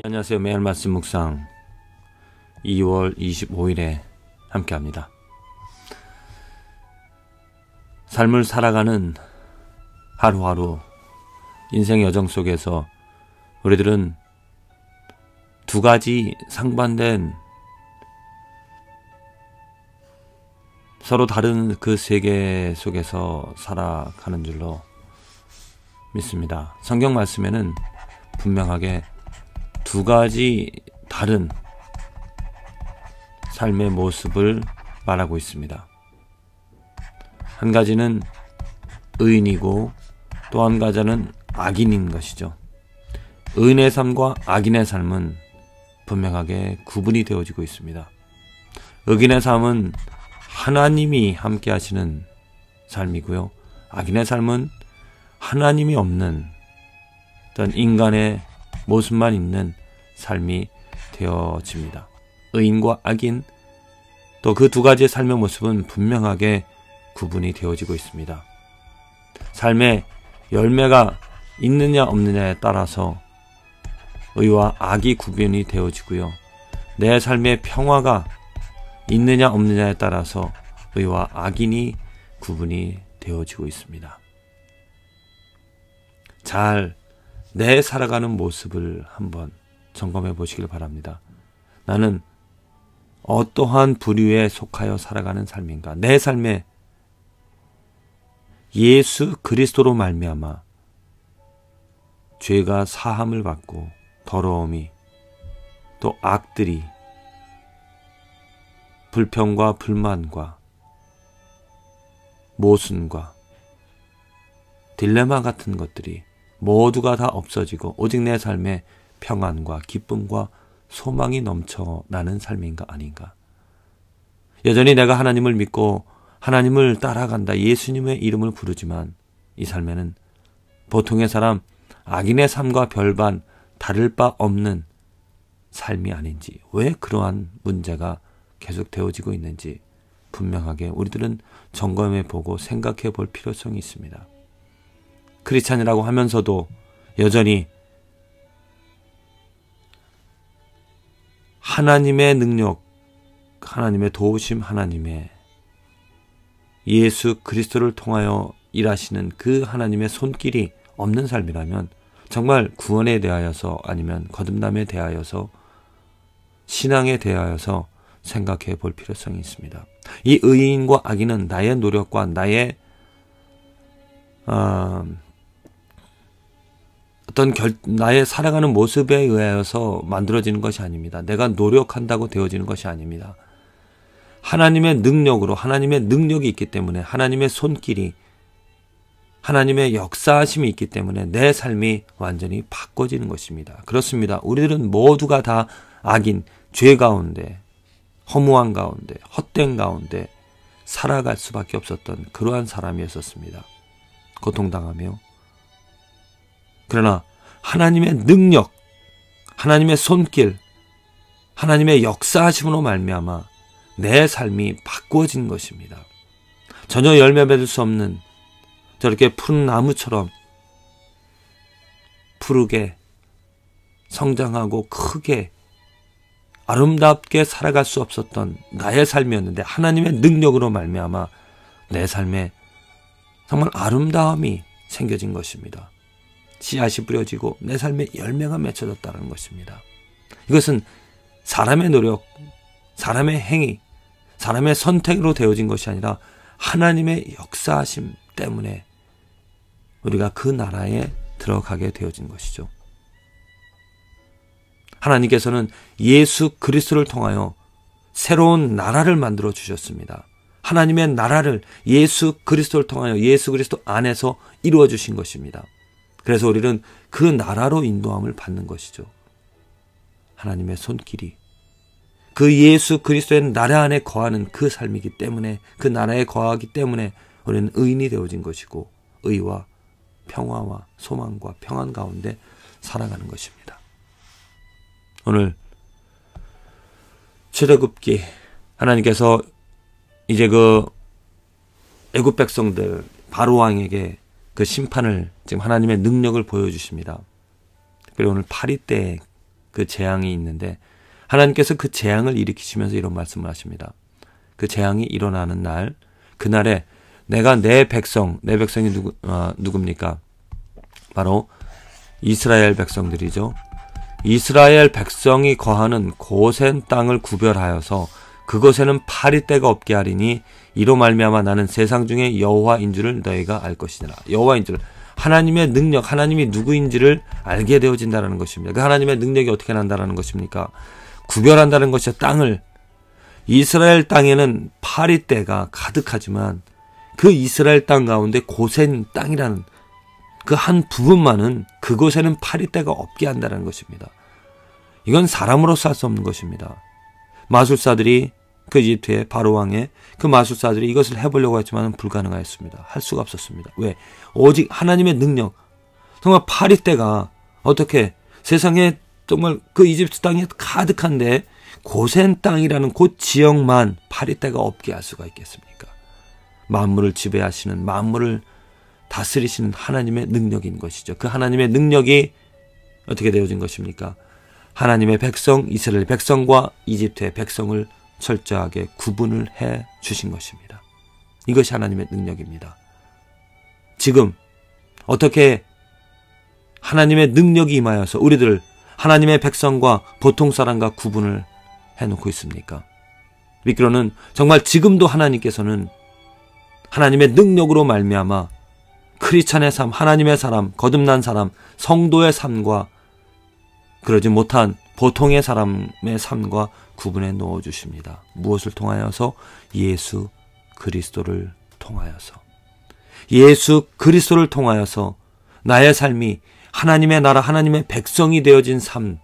안녕하세요. 매일 말씀 묵상 2월 25일에 함께합니다. 삶을 살아가는 하루하루 인생 여정 속에서 우리들은 두 가지 상반된 서로 다른 그 세계 속에서 살아가는 줄로 믿습니다. 성경 말씀에는 분명하게 두 가지 다른 삶의 모습을 말하고 있습니다. 한 가지는 의인이고 또 한 가지는 악인인 것이죠. 의인의 삶과 악인의 삶은 분명하게 구분이 되어지고 있습니다. 의인의 삶은 하나님이 함께 하시는 삶이고요. 악인의 삶은 하나님이 없는 어떤 인간의 모습만 있는 삶이 되어집니다. 의인과 악인, 또 그 두 가지의 삶의 모습은 분명하게 구분이 되어지고 있습니다. 삶의 열매가 있느냐 없느냐에 따라서 의와 악이 구분이 되어지고요. 내 삶의 평화가 있느냐 없느냐에 따라서 의와 악인이 구분이 되어지고 있습니다. 잘 내 살아가는 모습을 한번 점검해 보시길 바랍니다. 나는 어떠한 부류에 속하여 살아가는 삶인가? 내 삶에 예수 그리스도로 말미암아 죄가 사함을 받고 더러움이 또 악들이 불평과 불만과 모순과 딜레마 같은 것들이 모두가 다 없어지고 오직 내 삶에 평안과 기쁨과 소망이 넘쳐나는 삶인가 아닌가. 여전히 내가 하나님을 믿고 하나님을 따라간다, 예수님의 이름을 부르지만 이 삶에는 보통의 사람, 악인의 삶과 별반 다를 바 없는 삶이 아닌지, 왜 그러한 문제가 계속 되어지고 있는지 분명하게 우리들은 점검해 보고 생각해 볼 필요성이 있습니다. 크리스찬이라고 하면서도 여전히 하나님의 능력, 하나님의 도우심, 하나님의 예수 그리스도를 통하여 일하시는 그 하나님의 손길이 없는 삶이라면 정말 구원에 대하여서 아니면 거듭남에 대하여서 신앙에 대하여서 생각해 볼 필요성이 있습니다. 이 의인과 악인은 나의 노력과 나의 나의 살아가는 모습에 의하여서 만들어지는 것이 아닙니다. 내가 노력한다고 되어지는 것이 아닙니다. 하나님의 능력으로, 하나님의 능력이 있기 때문에, 하나님의 손길이, 하나님의 역사하심이 있기 때문에 내 삶이 완전히 바꿔지는 것입니다. 그렇습니다. 우리들은 모두가 다 악인, 죄 가운데, 허무한 가운데, 헛된 가운데 살아갈 수밖에 없었던 그러한 사람이었습니다. 고통당하며. 그러나 하나님의 능력, 하나님의 손길, 하나님의 역사하심으로 말미암아 내 삶이 바꾸어진 것입니다. 전혀 열매 맺을 수 없는 저렇게 푸른 나무처럼 푸르게 성장하고 크게 아름답게 살아갈 수 없었던 나의 삶이었는데 하나님의 능력으로 말미암아 내 삶에 정말 아름다움이 생겨진 것입니다. 씨앗이 뿌려지고 내 삶에 열매가 맺혀졌다는 것입니다. 이것은 사람의 노력, 사람의 행위, 사람의 선택으로 되어진 것이 아니라 하나님의 역사하심 때문에 우리가 그 나라에 들어가게 되어진 것이죠. 하나님께서는 예수 그리스도를 통하여 새로운 나라를 만들어 주셨습니다. 하나님의 나라를 예수 그리스도를 통하여 예수 그리스도 안에서 이루어 주신 것입니다. 그래서 우리는 그 나라로 인도함을 받는 것이죠. 하나님의 손길이 그 예수 그리스도의 나라 안에 거하는 그 삶이기 때문에, 그 나라에 거하기 때문에 우리는 의인이 되어진 것이고 의와 평화와 소망과 평안 가운데 살아가는 것입니다. 오늘 출애굽기 하나님께서 이제 그 애굽 백성들 바로 왕에게 그 심판을 지금 하나님의 능력을 보여주십니다. 그리고 오늘 파리 때 그 재앙이 있는데 하나님께서 그 재앙을 일으키시면서 이런 말씀을 하십니다. 그 재앙이 일어나는 날, 그날에 내가 내 백성이 누굽니까? 바로 이스라엘 백성들이죠. 이스라엘 백성이 거하는 고센 땅을 구별하여서 그곳에는 파리떼가 없게 하리니 이로 말미암아 나는 세상 중에 여호와인 줄을 너희가 알 것이니라. 여호와인 줄, 하나님의 능력, 하나님이 누구인지를 알게 되어진다는 것입니다. 그 하나님의 능력이 어떻게 난다는 것입니까? 구별한다는 것이죠. 땅을. 이스라엘 땅에는 파리떼가 가득하지만 그 이스라엘 땅 가운데 고센 땅이라는 그 한 부분만은 그곳에는 파리떼가 없게 한다는 것입니다. 이건 사람으로서 할 수 없는 것입니다. 마술사들이 그 이집트의 바로왕의 그 마술사들이 이것을 해보려고 했지만 불가능하였습니다. 할 수가 없었습니다. 왜? 오직 하나님의 능력. 정말 파리떼가 어떻게 세상에 정말 그 이집트 땅에 가득한데 고센 땅이라는 그 지역만 파리떼가 없게 할 수가 있겠습니까? 만물을 지배하시는, 만물을 다스리시는 하나님의 능력인 것이죠. 그 하나님의 능력이 어떻게 되어진 것입니까? 하나님의 백성, 이스라엘 백성과 이집트의 백성을 철저하게 구분을 해 주신 것입니다. 이것이 하나님의 능력입니다. 지금 어떻게 하나님의 능력이 임하여서 우리들을 하나님의 백성과 보통 사람과 구분을 해놓고 있습니까? 미끄러는 정말 지금도 하나님께서는 하나님의 능력으로 말미암아 크리스찬의 삶, 하나님의 사람, 거듭난 사람, 성도의 삶과 그러지 못한 보통의 사람의 삶과 구분해 놓아 주십니다. 무엇을 통하여서? 예수 그리스도를 통하여서. 예수 그리스도를 통하여서 나의 삶이 하나님의 나라, 하나님의 백성이 되어진 삶,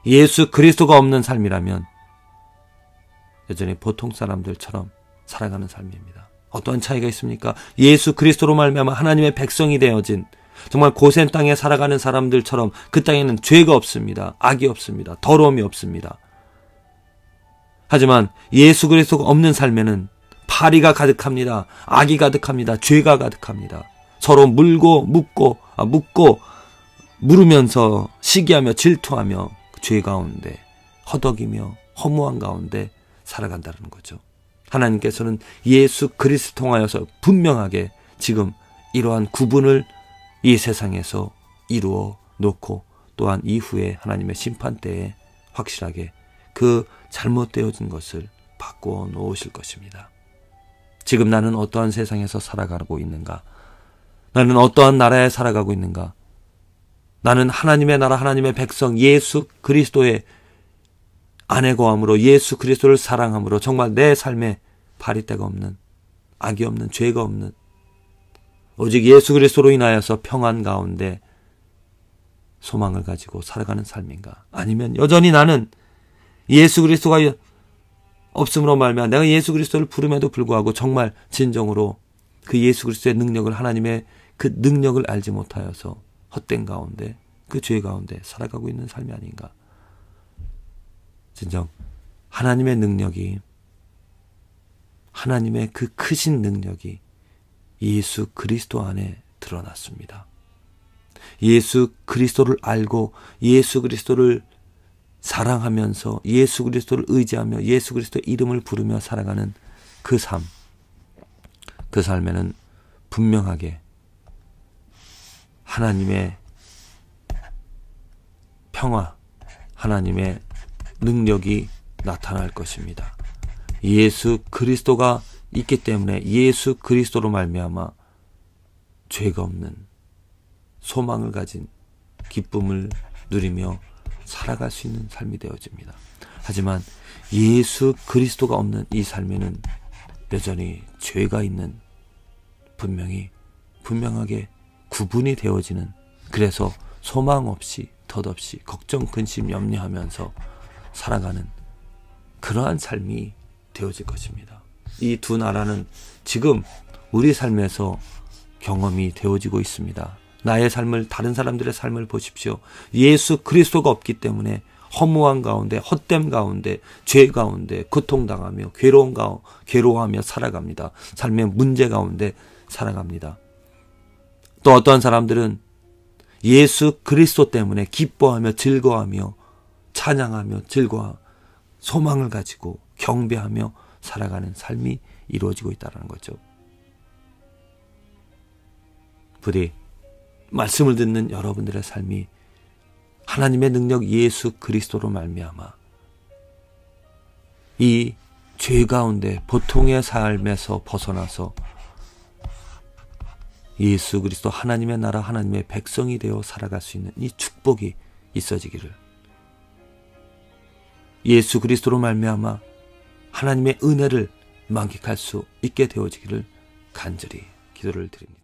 예수 그리스도가 없는 삶이라면 여전히 보통 사람들처럼 살아가는 삶입니다. 어떠한 차이가 있습니까? 예수 그리스도로 말미암아 하나님의 백성이 되어진 정말 고센 땅에 살아가는 사람들처럼 그 땅에는 죄가 없습니다. 악이 없습니다. 더러움이 없습니다. 하지만 예수 그리스도가 없는 삶에는 파리가 가득합니다. 악이 가득합니다. 죄가 가득합니다. 서로 물고 물으면서 시기하며 질투하며 죄 가운데 허덕이며 허무한 가운데 살아간다는 거죠. 하나님께서는 예수 그리스도 통하여서 분명하게 지금 이러한 구분을 이 세상에서 이루어 놓고 또한 이후에 하나님의 심판 때에 확실하게 그 잘못되어진 것을 바꾸어 놓으실 것입니다. 지금 나는 어떠한 세상에서 살아가고 있는가? 나는 어떠한 나라에 살아가고 있는가? 나는 하나님의 나라, 하나님의 백성, 예수 그리스도의 안에 거함으로 예수 그리스도를 사랑함으로 정말 내 삶에 파리떼가 없는, 악이 없는, 죄가 없는 오직 예수 그리스도로 인하여서 평안 가운데 소망을 가지고 살아가는 삶인가? 아니면 여전히 나는 예수 그리스도가 없음으로 말미암아 내가 예수 그리스도를 부름에도 불구하고 정말 진정으로 그 예수 그리스도의 능력을, 하나님의 그 능력을 알지 못하여서 헛된 가운데 그 죄 가운데 살아가고 있는 삶이 아닌가? 진정 하나님의 능력이, 하나님의 그 크신 능력이 예수 그리스도 안에 드러났습니다. 예수 그리스도를 알고 예수 그리스도를 사랑하면서 예수 그리스도를 의지하며 예수 그리스도의 이름을 부르며 살아가는 그 삶, 그 삶에는 분명하게 하나님의 평화, 하나님의 능력이 나타날 것입니다. 예수 그리스도가 있기 때문에 예수 그리스도로 말미암아 죄가 없는 소망을 가진 기쁨을 누리며 살아갈 수 있는 삶이 되어집니다. 하지만 예수 그리스도가 없는 이 삶에는 여전히 죄가 있는, 분명하게 구분이 되어지는, 그래서 소망 없이 덧없이 걱정 근심 염려하면서 살아가는 그러한 삶이 되어질 것입니다. 이 두 나라는 지금 우리 삶에서 경험이 되어지고 있습니다. 나의 삶을, 다른 사람들의 삶을 보십시오. 예수 그리스도가 없기 때문에 허무한 가운데, 헛됨 가운데, 죄 가운데 고통당하며 괴로워하며 살아갑니다. 삶의 문제 가운데 살아갑니다. 또 어떠한 사람들은 예수 그리스도 때문에 기뻐하며 즐거워하며 찬양하며 소망을 가지고 경배하며 살아가는 삶이 이루어지고 있다는 거죠. 부디 말씀을 듣는 여러분들의 삶이 하나님의 능력 예수 그리스도로 말미암아 이 죄 가운데 보통의 삶에서 벗어나서 예수 그리스도 하나님의 나라 하나님의 백성이 되어 살아갈 수 있는 이 축복이 있어지기를, 예수 그리스도로 말미암아 하나님의 은혜를 만끽할 수 있게 되어지기를 간절히 기도를 드립니다.